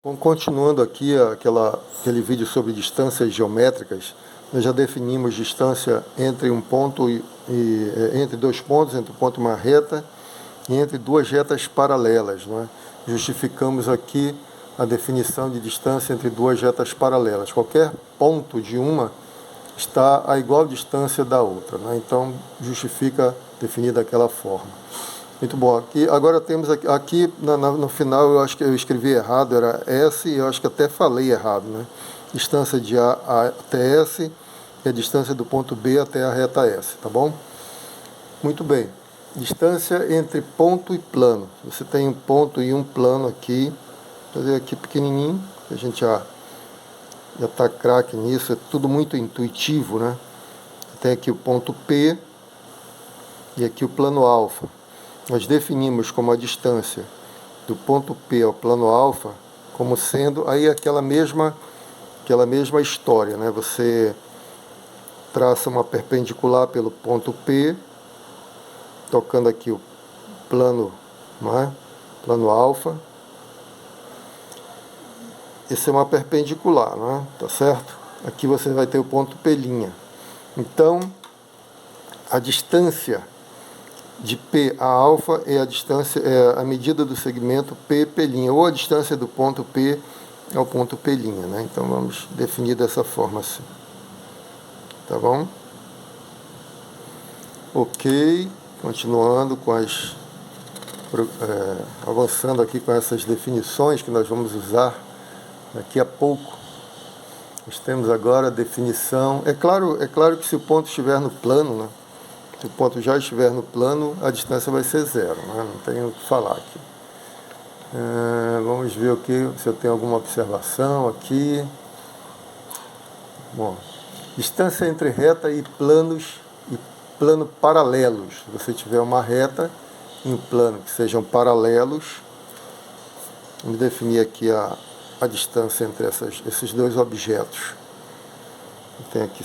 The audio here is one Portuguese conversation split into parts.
Bom, continuando aqui aquele vídeo sobre distâncias geométricas, nós já definimos distância entre um ponto entre dois pontos, entre um ponto e uma reta, e entre duas retas paralelas, não é? Justificamos aqui a definição de distância entre duas retas paralelas. Qualquer ponto de uma está a igual distância da outra, né? Então justifica definir daquela forma. Muito bom. Aqui, agora temos aqui no final, eu acho que eu escrevi errado, era S, e eu acho que até falei errado, né? Distância de A até S é a distância do ponto B até a reta S, tá bom? Muito bem. Distância entre ponto e plano. Você tem um ponto e um plano aqui. Vou fazer aqui pequenininho, que a gente já está craque nisso, é tudo muito intuitivo, né? Tem aqui o ponto P e aqui o plano alfa. Nós definimos como a distância do ponto P ao plano alfa como sendo aí aquela mesma história, né? Você traça uma perpendicular pelo ponto P, tocando aqui o plano, não é? Plano alfa. Esse é uma perpendicular, não é? Tá certo? Aqui você vai ter o ponto P'. Então, a distância de P a alfa é a medida do segmento P', ou a distância do ponto P ao ponto P', né? Então vamos definir dessa forma assim. Tá bom? Ok, continuando com avançando aqui com essas definições que nós vamos usar daqui a pouco. Nós temos agora a definição. É claro que se o ponto estiver no plano, né? Se o ponto já estiver no plano, a distância vai ser zero, né? Não tenho o que falar aqui. Vamos ver se eu tenho alguma observação aqui. Bom, distância entre reta e plano paralelos. Se você tiver uma reta e um plano que sejam paralelos, vamos definir aqui a distância entre esses dois objetos. Tem aqui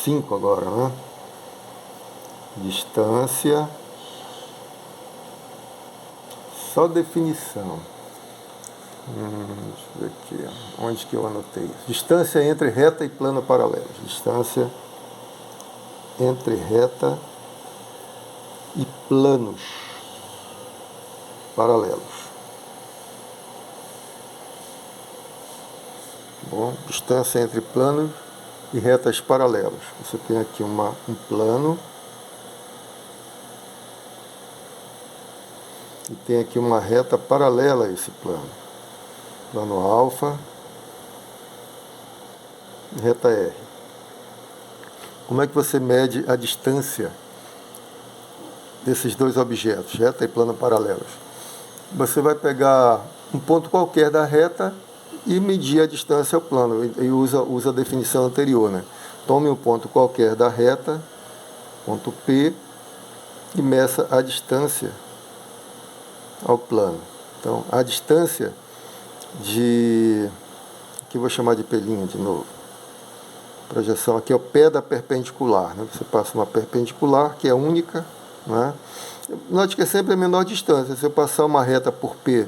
5 agora, né? Distância, só definição. Deixa eu ver aqui, onde que eu anotei isso? Distância entre reta e plano paralelo. Distância entre reta e planos paralelos. Bom, distância entre planos e retas paralelas. Você tem aqui um plano. E tem aqui uma reta paralela a esse plano. Plano alfa, reta R. Como é que você mede a distância desses dois objetos, reta e plano paralelos? Você vai pegar um ponto qualquer da reta e medir a distância ao plano. E usa a definição anterior, né? Tome um ponto qualquer da reta, ponto P, e meça a distância ao plano. Então, a distância aqui eu vou chamar de P' de novo. Projeção aqui é o pé da perpendicular, né? Você passa uma perpendicular que é única, né? Note que é sempre a menor distância. Se eu passar uma reta por P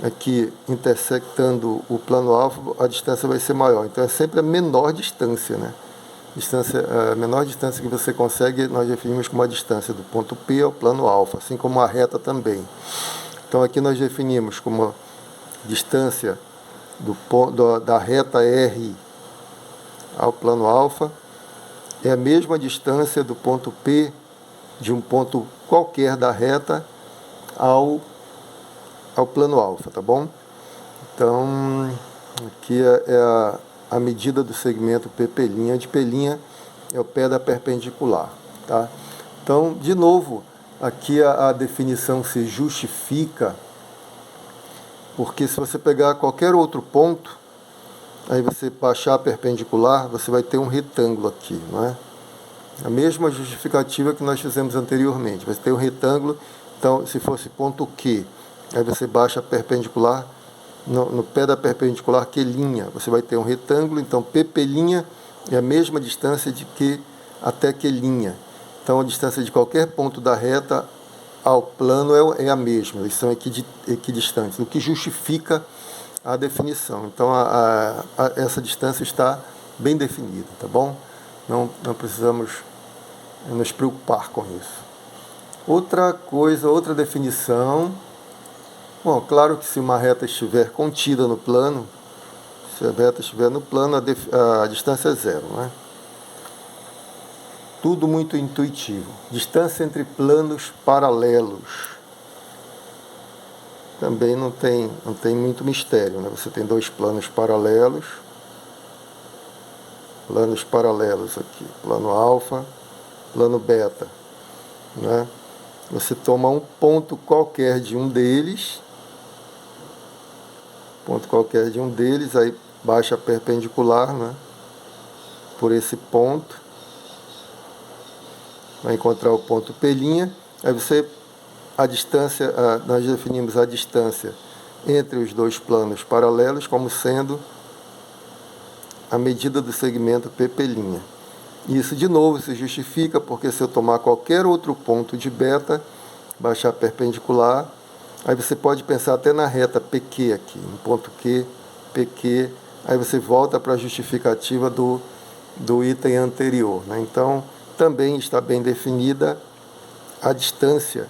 aqui intersectando o plano alfa, a distância vai ser maior. Então é sempre a menor distância, né? A menor distância que você consegue, nós definimos como a distância do ponto P ao plano alfa, assim como a reta também. Então aqui nós definimos como distância da reta R ao plano alfa é a mesma distância do ponto P de um ponto qualquer da reta ao plano alfa, tá bom? Então aqui é a medida do segmento P', onde P' é o pé da perpendicular, tá? Então, de novo, aqui a definição se justifica, porque se você pegar qualquer outro ponto, aí você baixar a perpendicular, você vai ter um retângulo aqui, não é? A mesma justificativa que nós fizemos anteriormente, vai ter um retângulo. Então, se fosse ponto Q, aí você baixa a perpendicular, no pé da perpendicular Q', você vai ter um retângulo. Então P' é a mesma distância de Q até Q'. Então a distância de qualquer ponto da reta ao plano é a mesma, eles são equidistantes, o que justifica a definição. Então, essa distância está bem definida, tá bom? Não precisamos nos preocupar com isso. Outra coisa, outra definição. Bom, claro que se uma reta estiver contida no plano, se a reta estiver no plano, a distância é zero, né? Tudo muito intuitivo. Distância entre planos paralelos. Também não tem muito mistério, né? Você tem dois planos paralelos aqui, plano alfa, plano beta, né? Você toma um ponto qualquer de um deles, aí baixa a perpendicular, né? Por esse ponto, vai encontrar o ponto P', aí a distância, nós definimos a distância entre os dois planos paralelos como sendo a medida do segmento P'. Isso, de novo, se justifica porque se eu tomar qualquer outro ponto de beta, baixar perpendicular, aí você pode pensar até na reta PQ aqui, um ponto Q, PQ, aí você volta para a justificativa do item anterior, né? Então, também está bem definida a distância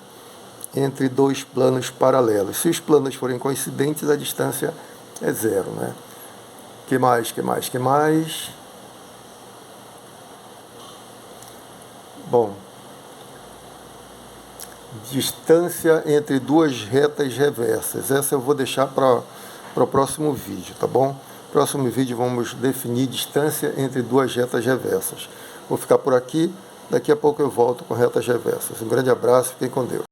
entre dois planos paralelos. Se os planos forem coincidentes, a distância é zero, né? Que mais? Bom, distância entre duas retas reversas. Essa eu vou deixar para o próximo vídeo, tá bom? No próximo vídeo vamos definir distância entre duas retas reversas. Vou ficar por aqui, daqui a pouco eu volto com retas reversas. Um grande abraço, fiquem com Deus.